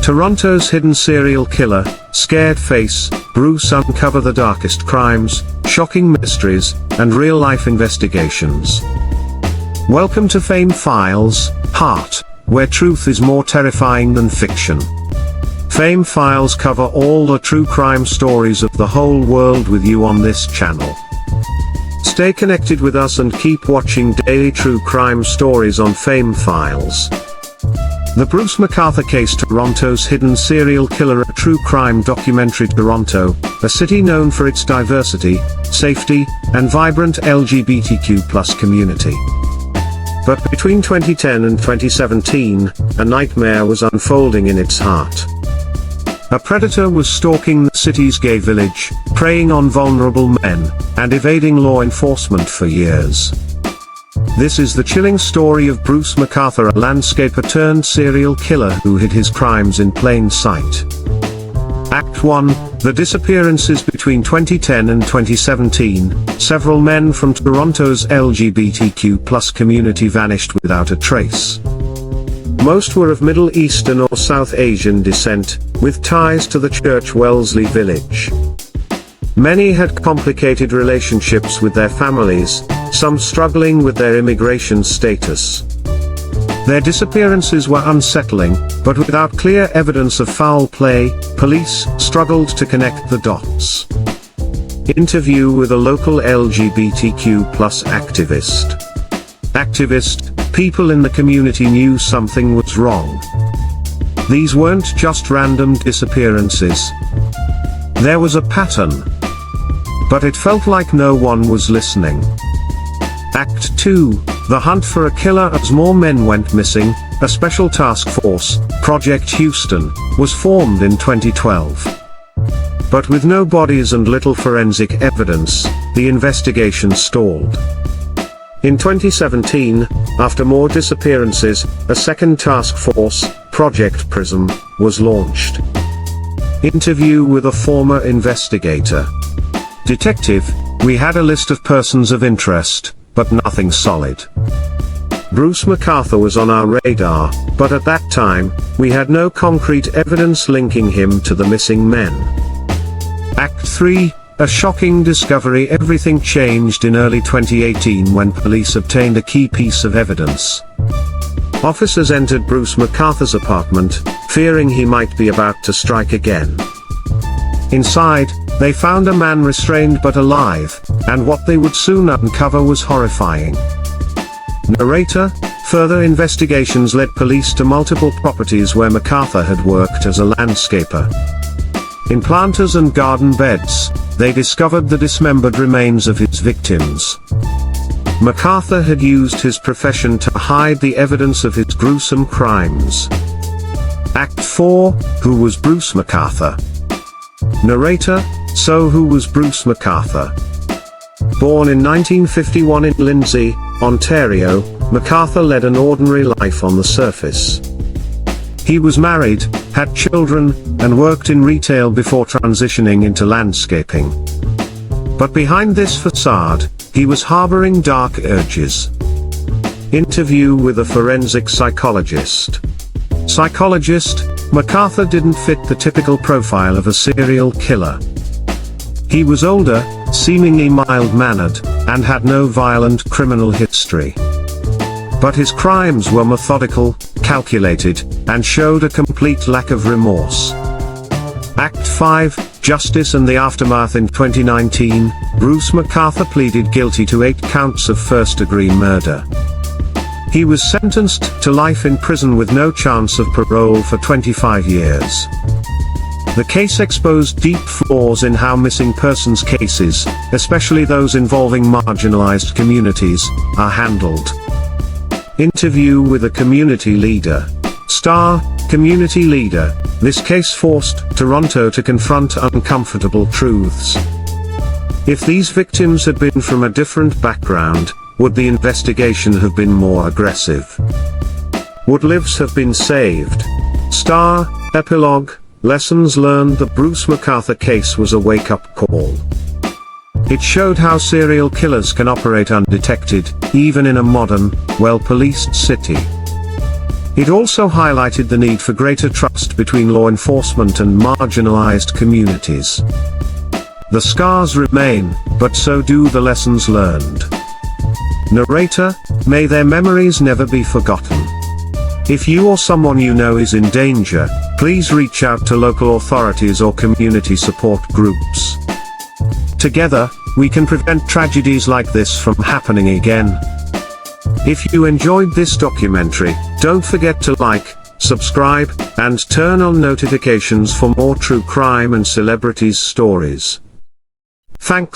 Toronto's hidden serial killer, scared face, Bruce uncover the darkest crimes, shocking mysteries, and real-life investigations. Welcome to Fame Files, Heart, where truth is more terrifying than fiction. Fame Files cover all the true crime stories of the whole world with you on this channel. Stay connected with us and keep watching daily true crime stories on Fame Files. The Bruce McArthur Case, Toronto's hidden serial killer, a true crime documentary. Toronto, a city known for its diversity, safety, and vibrant LGBTQ+ community. But between 2010 and 2017, a nightmare was unfolding in its heart. A predator was stalking the city's gay village, preying on vulnerable men, and evading law enforcement for years. This is the chilling story of Bruce McArthur, a landscaper turned serial killer who hid his crimes in plain sight. Act 1, The Disappearances. Between 2010 and 2017, several men from Toronto's LGBTQ+ community vanished without a trace. Most were of Middle Eastern or South Asian descent, with ties to the church Wellesley village. Many had complicated relationships with their families, some struggling with their immigration status. Their disappearances were unsettling, but without clear evidence of foul play, police struggled to connect the dots. Interview with a local LGBTQ+ activist. People in the community knew something was wrong. These weren't just random disappearances. There was a pattern. But it felt like no one was listening. Act 2, The Hunt for a Killer. As more men went missing, a special task force, Project Houston, was formed in 2012. But with no bodies and little forensic evidence, the investigation stalled. In 2017, after more disappearances, a second task force, Project Prism, was launched. Interview with a former investigator. Detective, we had a list of persons of interest, but nothing solid. Bruce McArthur was on our radar, but at that time, we had no concrete evidence linking him to the missing men. Act 3, A Shocking Discovery. Everything changed in early 2018 when police obtained a key piece of evidence. Officers entered Bruce McArthur's apartment, fearing he might be about to strike again. Inside, they found a man restrained but alive, and what they would soon uncover was horrifying. Narrator, further investigations led police to multiple properties where McArthur had worked as a landscaper. In planters and garden beds, they discovered the dismembered remains of his victims. McArthur had used his profession to hide the evidence of his gruesome crimes. Act 4, Who was Bruce McArthur? Narrator, so who was Bruce McArthur? Born in 1951 in Lindsay, Ontario, McArthur led an ordinary life on the surface. He was married, had children, and worked in retail before transitioning into landscaping. But behind this facade, he was harboring dark urges. Interview with a forensic psychologist. Psychologist, McArthur didn't fit the typical profile of a serial killer. He was older, seemingly mild-mannered, and had no violent criminal history. But his crimes were methodical, calculated, and showed a complete lack of remorse. Act 5, Justice and the Aftermath. In 2019, Bruce McArthur pleaded guilty to 8 counts of first-degree murder. He was sentenced to life in prison with no chance of parole for 25 years. The case exposed deep flaws in how missing persons cases, especially those involving marginalized communities, are handled. Interview with a community leader. Star, community leader, this case forced Toronto to confront uncomfortable truths. If these victims had been from a different background, would the investigation have been more aggressive? Would lives have been saved? Star, epilogue, lessons learned. The Bruce McArthur case was a wake-up call. It showed how serial killers can operate undetected, even in a modern, well-policed city. It also highlighted the need for greater trust between law enforcement and marginalized communities. The scars remain, but so do the lessons learned. Narrator, may their memories never be forgotten. If you or someone you know is in danger, please reach out to local authorities or community support groups. Together, we can prevent tragedies like this from happening again. If you enjoyed this documentary, don't forget to like, subscribe, and turn on notifications for more true crime and celebrities stories. Thanks.